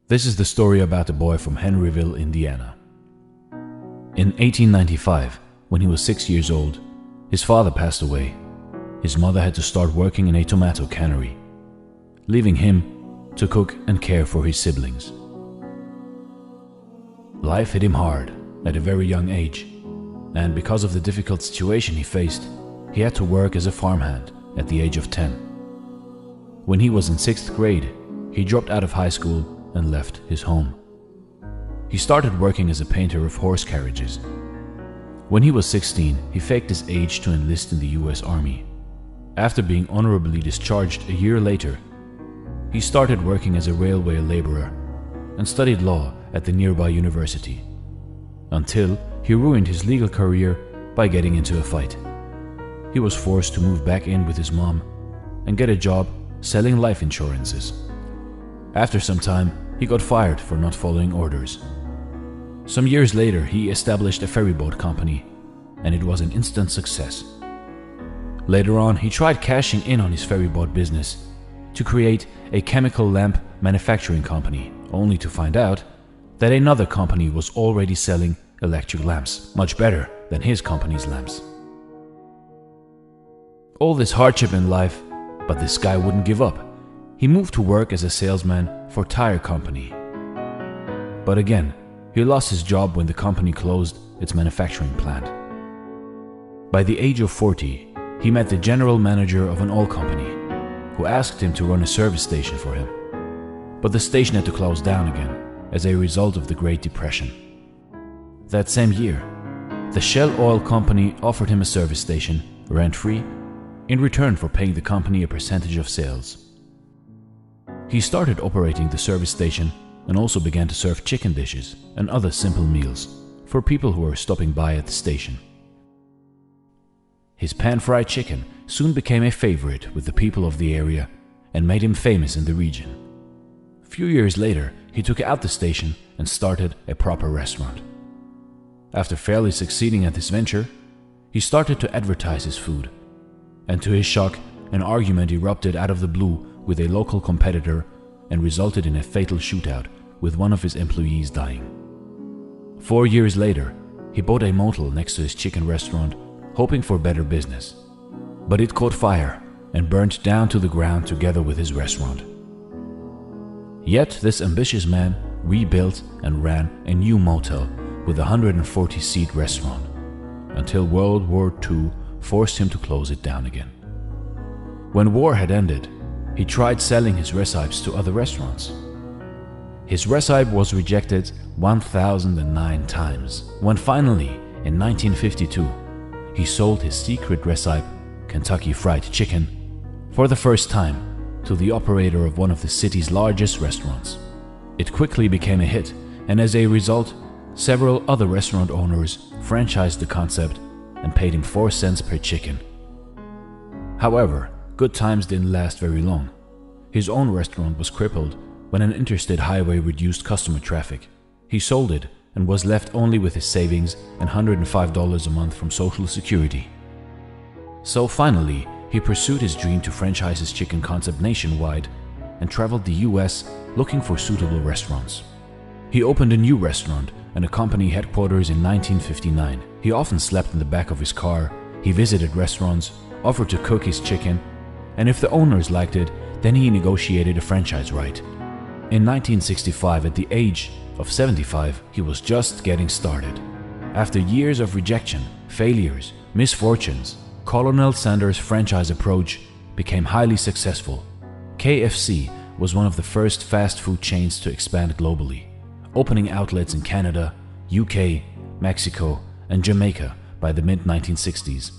This is the story about a boy from Henryville, Indiana. In 1895, when he was 6 years old, his father passed away. His mother had to start working in a tomato cannery, leaving him to cook and care for his siblings. Life hit him hard at a very young age, and because of the difficult situation he faced, he had to work as a farmhand at the age of 10. When he was in 6th grade, he dropped out of high school and left his home. He started working as a painter of horse carriages. When he was 16, he faked his age to enlist in the US Army. After being honorably discharged a year later, he started working as a railway laborer and studied law at the nearby university, until he ruined his legal career by getting into a fight. He was forced to move back in with his mom and get a job selling life insurances. After some time, he got fired for not following orders. Some years later, he established a ferryboat company, and it was an instant success. Later on, he tried cashing in on his ferryboat business to create a chemical lamp manufacturing company, only to find out that another company was already selling electric lamps, much better than his company's lamps. All this hardship in life, but this guy wouldn't give up. He moved to work as a salesman for a tire company. But again, he lost his job when the company closed its manufacturing plant. By the age of 40, he met the general manager of an oil company, who asked him to run a service station for him. But the station had to close down again as a result of the Great Depression. That same year, the Shell Oil Company offered him a service station, rent-free, in return for paying the company a percentage of sales. He started operating the service station and also began to serve chicken dishes and other simple meals for people who were stopping by at the station. His pan-fried chicken soon became a favorite with the people of the area and made him famous in the region. A few years later, he took out the station and started a proper restaurant. After fairly succeeding at this venture, he started to advertise his food, and to his shock, an argument erupted out of the blue with a local competitor and resulted in a fatal shootout with one of his employees dying. 4 years later, he bought a motel next to his chicken restaurant, hoping for better business. But it caught fire and burned down to the ground together with his restaurant. Yet this ambitious man rebuilt and ran a new motel with a 140-seat restaurant, until World War II forced him to close it down again. When war had ended, he tried selling his recipes to other restaurants. His recipe was rejected 1,009 times, when finally, in 1952, he sold his secret recipe, Kentucky Fried Chicken, for the first time to the operator of one of the city's largest restaurants. It quickly became a hit, and as a result, several other restaurant owners franchised the concept and paid him 4 cents per chicken. However, good times didn't last very long. His own restaurant was crippled when an interstate highway reduced customer traffic. He sold it and was left only with his savings and $105 a month from Social Security. So finally, he pursued his dream to franchise his chicken concept nationwide and traveled the US looking for suitable restaurants. He opened a new restaurant and a company headquarters in 1959. He often slept in the back of his car. He visited restaurants, offered to cook his chicken, and if the owners liked it, then he negotiated a franchise right. In 1965, at the age of 75, he was just getting started. After years of rejection, failures, misfortunes, Colonel Sanders' franchise approach became highly successful. KFC was one of the first fast food chains to expand globally, opening outlets in Canada, UK, Mexico, and Jamaica by the mid-1960s.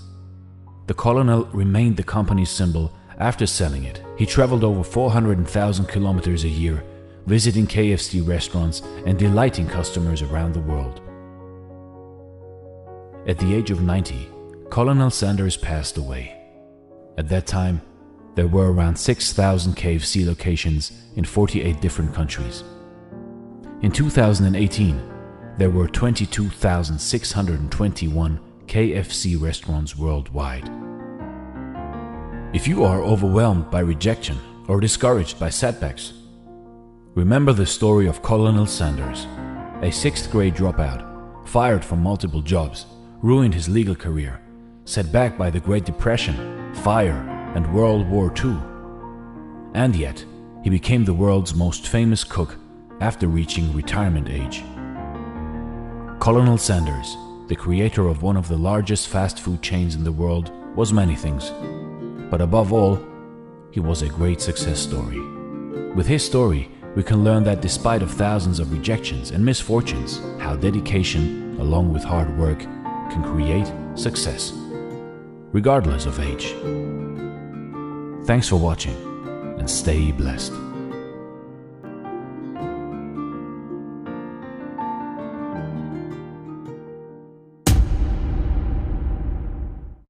The Colonel remained the company's symbol after selling it. He traveled over 400,000 kilometers a year, visiting KFC restaurants and delighting customers around the world. At the age of 90, Colonel Sanders passed away. At that time, there were around 6,000 KFC locations in 48 different countries. In 2018, there were 22,621 KFC restaurants worldwide. If you are overwhelmed by rejection or discouraged by setbacks? Remember the story of Colonel Sanders, a 6th grade dropout, fired from multiple jobs, ruined his legal career, set back by the Great Depression, fire, and World War II. And yet, he became the world's most famous cook after reaching retirement age. Colonel Sanders, the creator of one of the largest fast food chains in the world, was many things. But above all, he was a great success story. With his story, we can learn that despite of thousands of rejections and misfortunes, how dedication, along with hard work, can create success, regardless of age. Thanks for watching, and stay blessed.